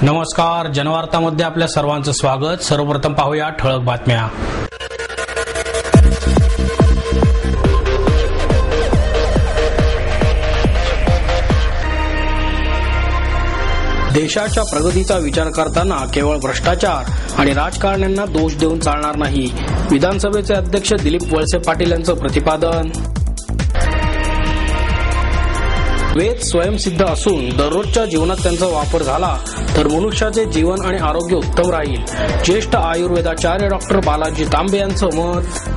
नमस्कार, जनवार्तामध्ये आपल्या सर्वांचं स्वागत। सर्वप्रथम पाहूया ठळक बातम्या। देशाच्या प्रगतीचा विचार करताना केवळ भ्रष्टाचार आणि राजकारण्यांना दोष देऊन चालणार नाही, विधानसभेचे अध्यक्ष दिलीप वळसे पाटील यांचं प्रतिपादन। वेद स्वयंसिद्ध असून दररोजच्या जीवनात त्यांचा वापर झाला तर मनुष्याचे जीवन आणि आरोग्य उत्तम राहील, ज्येष्ठ आयुर्वेदाचार्य डॉक्टर बालाजी तांबे यांचं मत।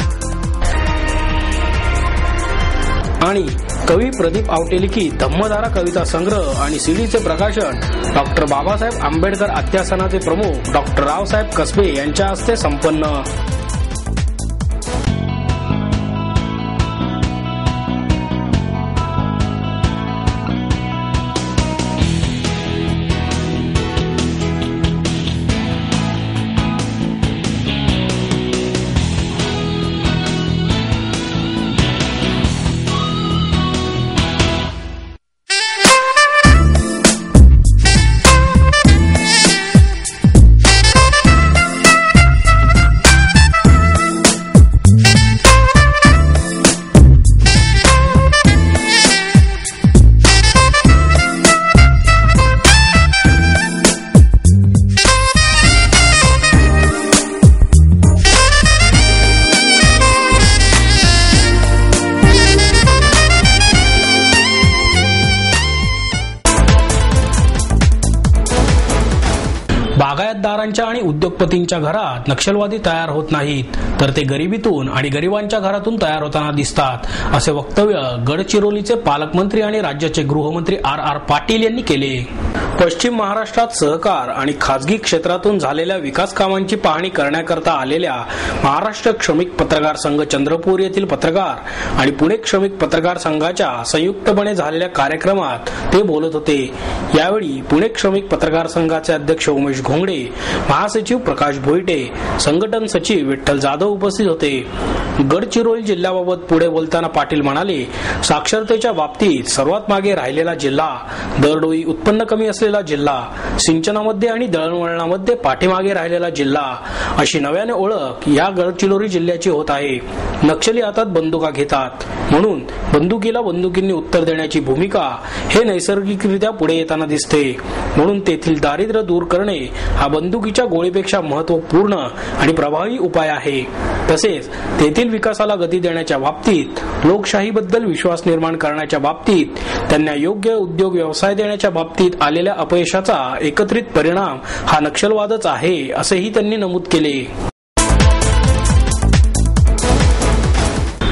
आणि कवी प्रदीप आवटे लिखित धम्मधारा कविता संग्रह आणि सीडीचे प्रकाशन डॉक्टर बाबासाहेब आंबेडकर अध्यासनाचे प्रमुख डॉक्टर रावसाहेब कसबे यांच्या हस्ते संपन्न। बागायतदारांच्या आणि उद्योगपतींच्या घरात नक्षलवादी तयार होत नाहीत, तर ते गरिबीतून आणि गरिबांच्या घरातून तयार होताना दिसतात, असे वक्तव्य गडचिरोलीचे पालकमंत्री आणि राज्याचे गृहमंत्री आर पाटील यांनी केले। पश्चिम महाराष्ट्रात सहकार आणि खासगी क्षेत्रातून झालेल्या विकास कामांची पाहणी करण्याकरता आलेल्या महाराष्ट्र श्रमिक पत्रकार संघ चंद्रपूर येथील पत्रकार आणि पुणे श्रमिक पत्रकार संघाच्या संयुक्तपणे झालेल्या कार्यक्रमात ते बोलत होते। यावेळी पुणे श्रमिक पत्रकार संघाचे अध्यक्ष उमेश घोंगडे, महासचिव प्रकाश भोईटे, संघटन सचिव विठ्ठल जाधव उपस्थित होते। गडचिरोली जिल्ह्याबाबत पुढे बोलताना पाटील म्हणाले, साक्षरतेच्या बाबतीत सर्वात मागे राहिलेला जिल्हा, दरडोई उत्पन्न कमी असलेला जिल्हा, सिंचनामध्ये आणि दळणवळणामध्ये पाठीमागे राहिलेला जिल्हा, अशी नव्याने ओळख या गडचिरोली जिल्ह्याची होत आहे। नक्षली हातात बंदुका घेतात, म्हणून बंदुकीला बंदुकींनी उत्तर देण्याची भूमिका हे नैसर्गिकरित्या पुढे येताना दिसते, म्हणून तेथील दारिद्र्य दूर करणे हा बंदुकीच्या गोळीपेक्षा महत्वपूर्ण आणि प्रभावी उपाय आहे। तसेच तेथील विकासाला गती देण्याच्या बाबतीत, लोकशाहीबद्दल विश्वास निर्माण करण्याच्या बाबतीत, त्यांना योग्य उद्योग व्यवसाय देण्याच्या बाबतीत आलेल्या अपयशाचा एकत्रित परिणाम हा नक्षलवादच आहे, असेही त्यांनी नमूद केले।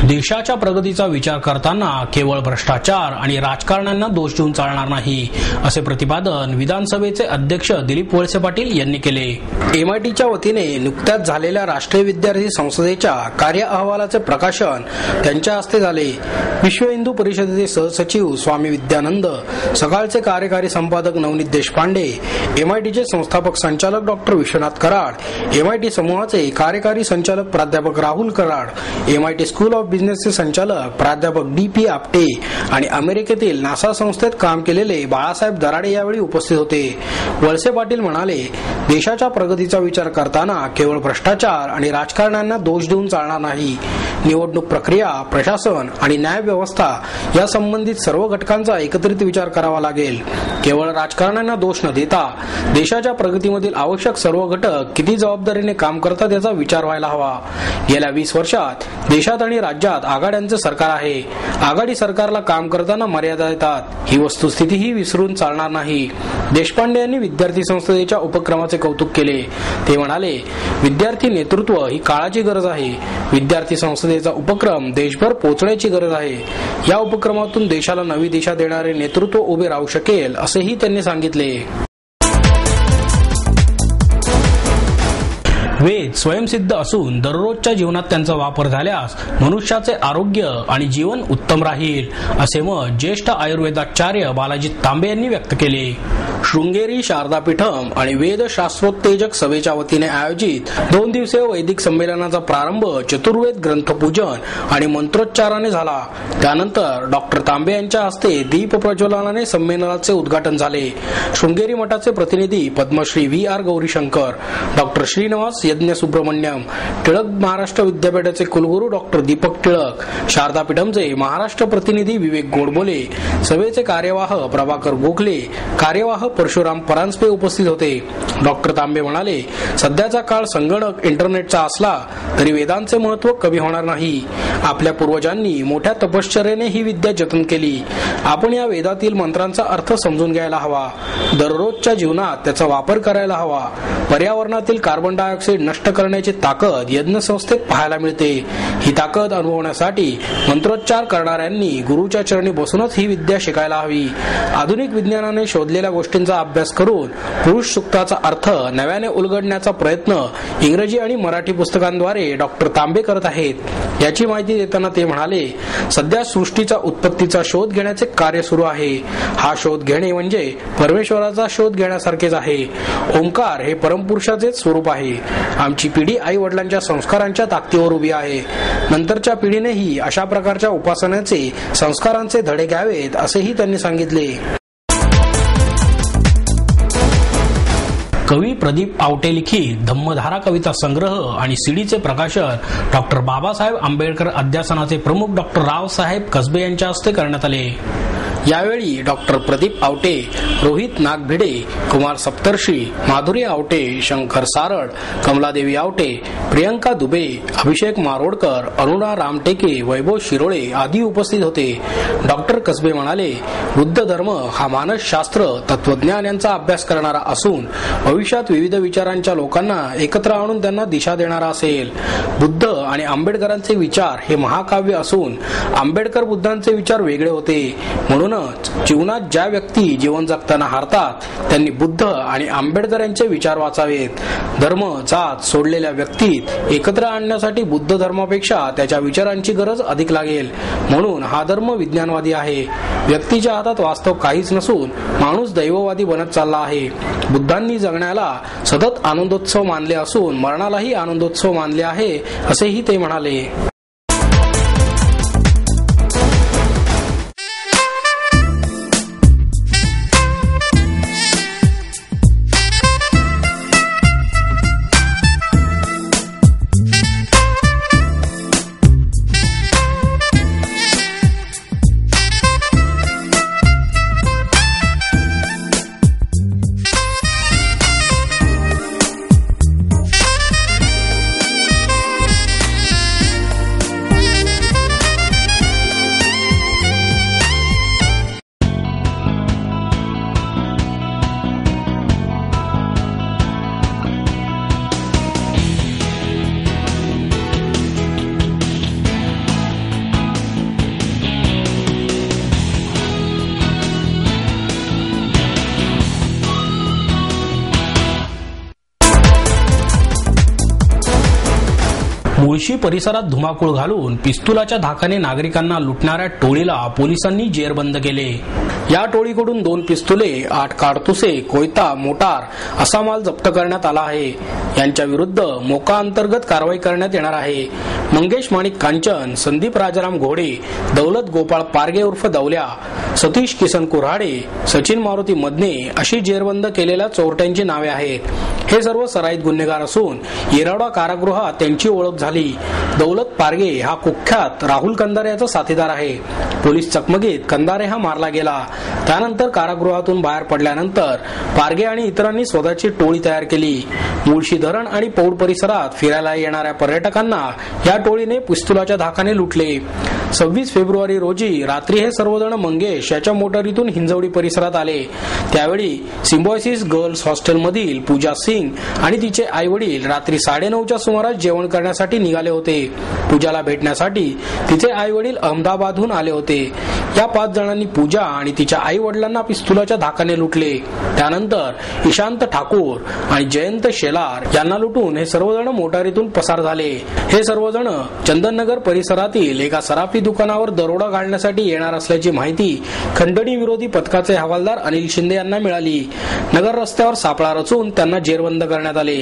देशाच्या प्रगतीचा विचार करताना केवळ भ्रष्टाचार आणि राजकारण्यांना दोष देऊन चालणार नाही, असे प्रतिपादन विधानसभेचे अध्यक्ष दिलीप वळसे पाटील यांनी केले। MITच्या वतीने नुकत्याच झालेल्या राष्ट्रीय विद्यार्थी संसदेच्या कार्य अहवालाचे प्रकाशन त्यांच्या हस्ते झाले। विश्व हिंदू परिषदेचे सहसचिव स्वामी विद्यानंद, सकाळचे कार्यकारी संपादक नवनीत देशपांडे, MITचे संस्थापक संचालक डॉक्टर विश्वनाथ कराड, MIT समूहाचे कार्यकारी संचालक प्राध्यापक Rahul Karad, MIT school of बिझनेसचे संचालक प्राध्यापक DP आपटे आणि अमेरिकेतील नासा संस्थेत काम केलेले बाळासाहेब दराडे यावेळी उपस्थित होते। वळसे पाटील म्हणाले, देशाच्या प्रगतीचा विचार करताना केवळ भ्रष्टाचार आणि राजकारण्यांना दोष देऊन चालणार नाही, निवडणूक प्रक्रिया, प्रशासन आणि न्याय व्यवस्था या संबंधित सर्व घटकांचा एकत्रित विचार करावा लागेल। केवळ राजकारण्यांना दोष न देता देशाच्या प्रगतीमधील आवश्यक सर्व घटक किती जबाबदारीने काम करतात याचा विचार व्हायला हवा। गेल्या 20 वर्षात देशात आणि राज्यात आघाड्यांचे सरकार आहे। आघाडी सरकारला काम करताना मर्यादा येतात, ही वस्तुस्थितीही विसरून चालणार नाही। देशपांडे यांनी विद्यार्थी संसदेच्या उपक्रमाचे कौतुक केले। ते म्हणाले, विद्यार्थी नेतृत्व ही काळाची गरज आहे। विद्यार्थी संसदेचा उपक्रम देशभर पोहोचण्याची गरज आहे। या उपक्रमातून देशाला नवी दिशा देणारे नेतृत्व उभे राहू शकेल, असेही त्यांनी सांगितले। वेद स्वयंसिद्ध असून दररोजच्या जीवनात त्यांचा वापर झाल्यास मनुष्याचे आरोग्य आणि जीवन उत्तम राहील, असे मत ज्येष्ठ आयुर्वेदाचार्य बालाजी तांबे यांनी व्यक्त केले। शृंगेरी शारदापीठम आणि वेद शास्त्रोत्तेजक सभेच्या वतीने आयोजित 2 दिवसीय वैदिक संमेलनाचा प्रारंभ चतुर्वेद ग्रंथपूजन आणि मंत्रोच्चाराने झाला. त्यानंतर डॉक्टर तांबे यांच्या हस्ते दीप प्रज्वलनाने संमेलनाचे उद्घाटन झाले. शृंगेरी मठाचे प्रतिनिधी पद्मश्री VR गौरीशंकर, डॉक्टर श्रीनिवास यज्ञ सुब्रमण्यम, टिळक महाराष्ट्र विद्यापीठाचे कुलगुरू डॉक्टर दीपक टिळक, शारदापीठमचे महाराष्ट्र प्रतिनिधी विवेक गोडबोले, सभेचे कार्यवाह प्रभाकर गोखले, कार्यवाह परशुराम परांजपे उपस्थित होते. डॉक्टर तांबे म्हणाले, सध्याचा काळ संगणक इंटरनेटचा असला तरी वेदांचे महत्त्व कमी होणार नाही. आपल्या पूर्वजांनी मोठ्या तपश्चर्येने ही विद्या जतन केली. आपण या वेदातील मंत्रांचा अर्थ समजून घ्यायला हवा. दररोजच्या जीवनात त्याचा वापर करायला हवा. पर्यावरणातील कार्बन डायऑक्साईड नष्ट करण्याची ताकद यज्ञ संस्थेत पाहायला मिळते. ही ताकद अनुभवण्यासाठी मंत्रोच्चार करणाऱ्यांनी गुरुच्या चरणी बसूनच ही विद्या शिकायला हवी. आधुनिक विज्ञानाने शोधलेल्या गोष्टींचा अभ्यास करून पुरुष सूक्ताचा अर्थ नव्याने उलगडण्याचा प्रयत्न इंग्रजी आणि मराठी पुस्तकांद्वारे डॉक्टर तांबे करत आहेत. याची माहिती देताना ते म्हणाले, सध्या सृष्टीचा उत्पत्तीचा शोध घेण्याचे कार्य सुरू आहे. हा शोध घेणे म्हणजे परमेश्वराचा शोध घेण्यासारखेच आहे. ओंकार हे परमपुरुषाचेच स्वरूप आहे. आमची पिढी आई वडिलांच्या संस्कारांच्या ताकदीवर उभी आहे. नंतरच्या पिढीनेही अशा प्रकारच्या उपासनेचे संस्कारांचे धडे घ्यावेत असेही त्यांनी सांगितले. कवी प्रदीप आवटे लिखित धम्मधारा कविता संग्रह आणि सीडीचे प्रकाशन डॉक्टर बाबासाहेब आंबेडकर अध्यासनाचे प्रमुख डॉक्टर रावसाहेब कसबे यांच्या हस्ते करण्यात आले. यावेळी डॉक्टर प्रदीप आवटे, रोहित नागभिडे, कुमार सप्तर्षी, माधुरी आवटे, शंकर सारड, कमलादेवी आवटे, प्रियंका दुबे, अभिषेक मारोडकर, अरुणा रामटेके, वैभव शिरोळे आदी उपस्थित होते. डॉक्टर कसबे म्हणाले, बुद्ध धर्म हा मानसशास्त्र, तत्वज्ञान यांचा अभ्यास करणारा असून भविष्यात विविध विचारांच्या लोकांना एकत्र आणून त्यांना दिशा देणारा असेल. बुद्ध आणि आंबेडकरांचे विचार हे महाकाव्य असून आंबेडकर बुद्धांचे विचार वेगळे होते. म्हणूनच जीवनात ज्या व्यक्ती जीवन जगताना हारतात त्यांनी बुद्ध आणि आंबेडकर यांचे विचार वाचावेत. धर्म जात सोडलेल्या व्यक्तीत एकत्र आणण्यासाठी बुद्ध धर्मापेक्षा त्याच्या विचारांची गरज अधिक लागेल. म्हणून हा धर्म विज्ञानवादी आहे. व्यक्तीच्या हातात वास्तव काहीच नसून माणूस दैववादी बनत चालला आहे. बुद्धांनी जगण्याला सतत आनंदोत्सव मानले असून मरणालाही आनंदोत्सव मानले आहे असेही ते म्हणाले. मुळशी परिसरात धुमाकूळ घालून पिस्तुलाच्या धाकाने नागरिकांना लुटणाऱ्या टोळीला पोलिसांनी जेरबंद केले. या टोळीकडून 2 पिस्तुले, 8 काडतुसे, कोयता, मोटार असा माल जप्त करण्यात आला आहे. यांच्या विरुद्ध मोका अंतर्गत कारवाई करण्यात येणार आहे. मंगेश माणिक कांचन, संदीप राजाराम घोडे, दौलत गोपाळ पारगे उर्फ दौल्या, सतीश किसन कुऱ्हाडे, सचिन मारुती मदने अशी जेरबंद केलेल्या चोरट्यांची नावे आहेत. हे सर्व सराईत गुन्हेगार असून येरवडा कारागृहात त्यांची ओळख झाली. दौलत पारगे हा कुख्यात राहुल कंदारे याचा साथीदार आहे. पोलीस चकमकीत कंदारे हा मारला गेला. त्यानंतर कारागृहातून बाहेर पडल्यानंतर पारगे आणि इतरांनी स्वतःची टोळी तयार केली. मुळशी धरण आणि पौड परिसरात फिरायला येणाऱ्या पर्यटकांना या टोळीने पिस्तुलाच्या धाकाने लुटले. 26 फेब्रुवारी रोजी रात्री हे सर्वजण मंगेश याच्या मोटारीतून हिंजवडी परिसरात आले. त्यावेळी सिम्बॉयसिस गर्ल्स हॉस्टेलमधील पूजा सिंग आणि तिचे आई वडील रात्री 9:30च्या सुमारास जेवण करण्यासाठी निघाले होते. पूजाला भेटण्यासाठी तिचे आई वडील अहमदाबादहून आले होते. या 5 जणांनी पूजा आणि तिच्या आई वडिलांना पिस्तुलाच्या धाकाने लुटले. त्यानंतर इशांत ठाकूर आणि जयंत शेलार यांना लुटून हे सर्वजण मोटारीतून पसार झाले. हे सर्वजण चंदननगर परिसरातील एका सराफी दुकानावर दरोडा घालण्यासाठी येणार असल्याची माहिती खंडणी विरोधी पथकाचे हवालदार अनिल शिंदे यांना मिळाली. नगर रस्त्यावर सापळा रचून त्यांना जेरबंद करण्यात आले.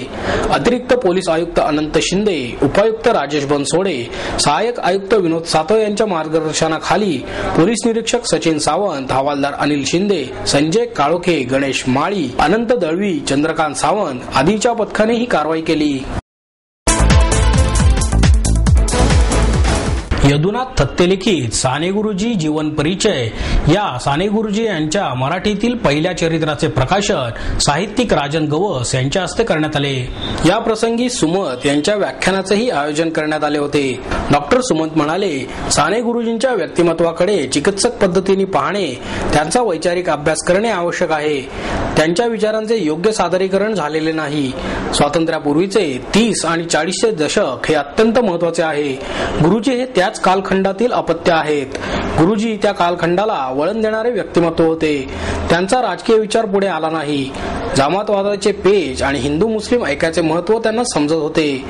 अतिरिक्त पोलीस आयुक्त अनंत शिंदे, उपायुक्त राजेश बनसोडे, सहाय्यक आयुक्त विनोद सातव यांच्या मार्गदर्शनाखाली पोलीस निरीक्षक सचिन सावंत, हवालदार अनिल शिंदे, संजय काळोखे, गणेश माळी, अनंत दळवी, चंद्रकांत सावंत आदीच्या पथकाने ही कारवाई केली. यदुनाथ थत्ते लिखित साने गुरुजी जीवन परिचय या साने गुरुजी यांच्या मराठीतील पहिल्या चरित्राचे प्रकाशन साहित्यिक राजन गवस यांच्या हस्ते करण्यात आले. या प्रसंगी सुमत यांच्या व्याख्यानाचेही आयोजन करण्यात आले होते. डॉक्टर सुमंत म्हणाले, साने गुरुजींच्या व्यक्तिमत्वाकडे चिकित्सक पद्धतीने पाहणे, त्यांचा वैचारिक अभ्यास करणे आवश्यक आहे. त्यांच्या विचारांचे योग्य सादरीकरण झालेले नाही. स्वातंत्र्यापूर्वीचे 30 आणि 40चे दशक हे अत्यंत महत्वाचे आहे. गुरुजी हे त्याच कालखंडातील अपत्य आहेत. गुरुजी त्या कालखंडाला वळण देणारे व्यक्तिमत्व होते. त्यांचा राजकीय विचार पुढे आला नाही. जामातवादाचे पेच आणि हिंदू मुस्लिम ऐक्याचे महत्व त्यांना समजत होते.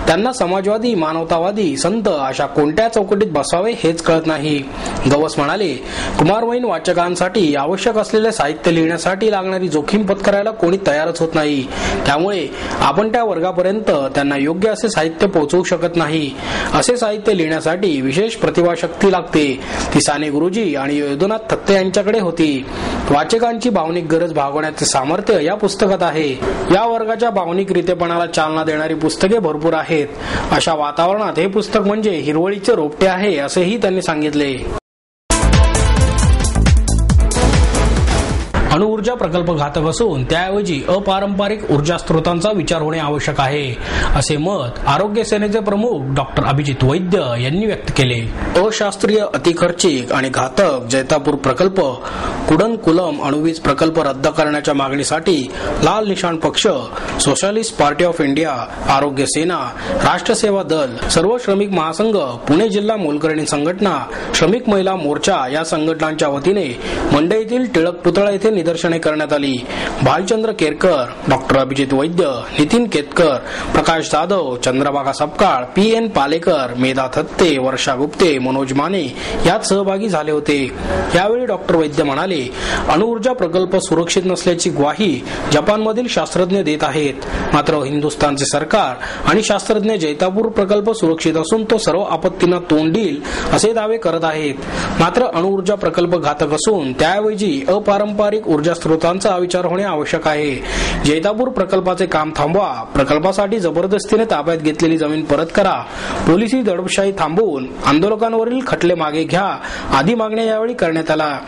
त्यांना समाजवादी, मानवतावादी, संत अशा कोणत्या चौकटीत बसावे हेच कळत नाही. गवस म्हणाले, कुमारवयीन वाचकांसाठी आवश्यक असलेले साहित्य लिहिण्यासाठी लागणारी जोखीम पत्करायला कोणी तयारच होत नाही. त्यामुळे आपण त्या वर्गापर्यंत त्यांना योग्य असे साहित्य पोहोचवू शकत नाही. असे साहित्य लिहिण्यासाठी विशेष प्रतिभाशक्ती लागते. ती साने गुरुजी आणि यदुनाथ थत्ते यांच्याकडे होती. वाचकांची भावनिक गरज भागवण्याचे सामर्थ्य या पुस्तकात आहे. या वर्गाच्या भावनिक रितेपणाला चालना देणारी पुस्तके भरपूर आहेत. अशा वातावरणात हे पुस्तक म्हणजे हिरवळीचे रोपटे आहे असेही त्यांनी सांगितले. अणुऊर्जा प्रकल्प घातक असून त्याऐवजी अपारंपरिक ऊर्जा स्रोतांचा विचार होणे आवश्यक आहे, असे मत आरोग्य सेनेचे प्रमुख डॉक्टर अभिजित वैद्य यांनी व्यक्त केले. अशास्त्रीय, अतिखर्चिक आणि घातक जैतापूर प्रकल्प, कुडनकुलम अणुवीज प्रकल्प रद्द करण्याच्या मागणीसाठी लाल निशाण पक्ष, सोशलिस्ट पार्टी ऑफ इंडिया, आरोग्य सेना, राष्ट्र सेवा दल, सर्व श्रमिक महासंघ, पुणे जिल्हा मोलकर्णी संघटना, श्रमिक महिला मोर्चा या संघटनांच्या वतीने मंडईतील टिळक पुतळा येथे निदर्शने करण्यात आली. भालचंद्र केरकर, डॉक्टर अभिजित वैद्य, नितीन केतकर, प्रकाश जाधव, चंद्रभागा सपकाळ, पी.एन. पालेकर, मेधा थत्ते, वर्षा गुप्ते, मनोज माने यात सहभागी झाले होते. यावेळी डॉक्टर वैद्य म्हणाले, अणुऊर्जा प्रकल्प सुरक्षित नसल्याची ग्वाही जपानमधील शास्त्रज्ञ देत आहेत. मात्र हिंदुस्थानचे सरकार आणि शास्त्रज्ञ जैतापूर प्रकल्प सुरक्षित असून तो सर्व आपत्तींना तोंड देईल असे दावे करत आहेत. मात्र अणुऊर्जा प्रकल्प घातक असून त्याऐवजी अपारंपरिक ऊर्जा स्रोतांचा विचार होणे आवश्यक आहे. जैतापूर प्रकल्पाचे काम थांबवा, प्रकल्पासाठी जबरदस्तीने ताब्यात घेतलेली जमीन परत करा, पोलिसी दडपशाही थांबवून आंदोलकांवरील खटले मागे घ्या आदी मागण्या यावेळी करण्यात आल्या.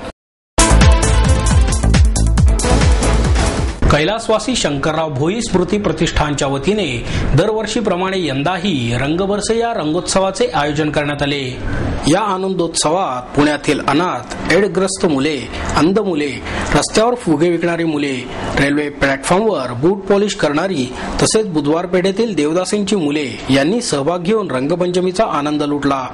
कैलासवासी शंकरराव भोई स्मृती प्रतिष्ठानच्या वतीने दरवर्षीप्रमाणे यंदाही रंगबरसे या रंगोत्सवाचे आयोजन करण्यात आले. या आनंदोत्सवात पुण्यातील अनाथ, एड्सग्रस्त मुले, अंध मुले, रस्त्यावर फुगे विकणारी मुले, रेल्वे प्लॅटफॉर्मवर बूट पॉलिश करणारी तसेच बुधवार पेठेतील देवदासींची मुले यांनी सहभाग घेऊन रंगपंचमीचा आनंद लुटला.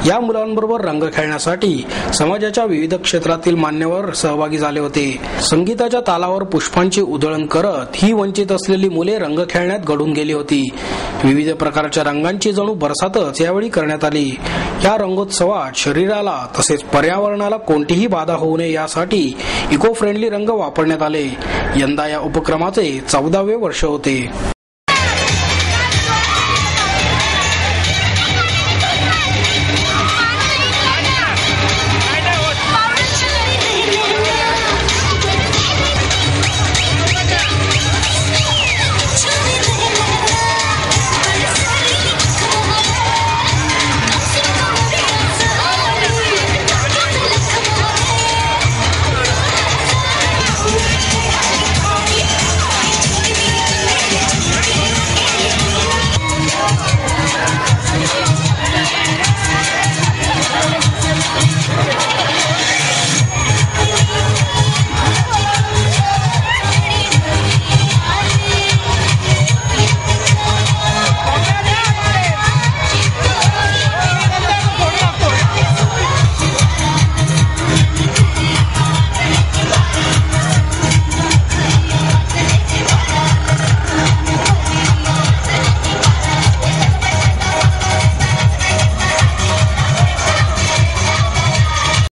या मुलांबरोबर रंग खेळण्यासाठी समाजाच्या विविध क्षेत्रातील मान्यवर सहभागी झाले होते. संगीताच्या तालावर पुष्पांची उधळण करत ही वंचित असलेली मुले रंग खेळण्यात गढून गेली होती. विविध प्रकारच्या रंगांची जणू बरसातच यावेळी करण्यात आली. या रंगोत्सवात शरीराला तसेच पर्यावरणाला कोणतीही बाधा होऊ नये यासाठी इको फ्रेंडली रंग वापरण्यात आले. यंदा या उपक्रमाचे 14वे वर्ष होते.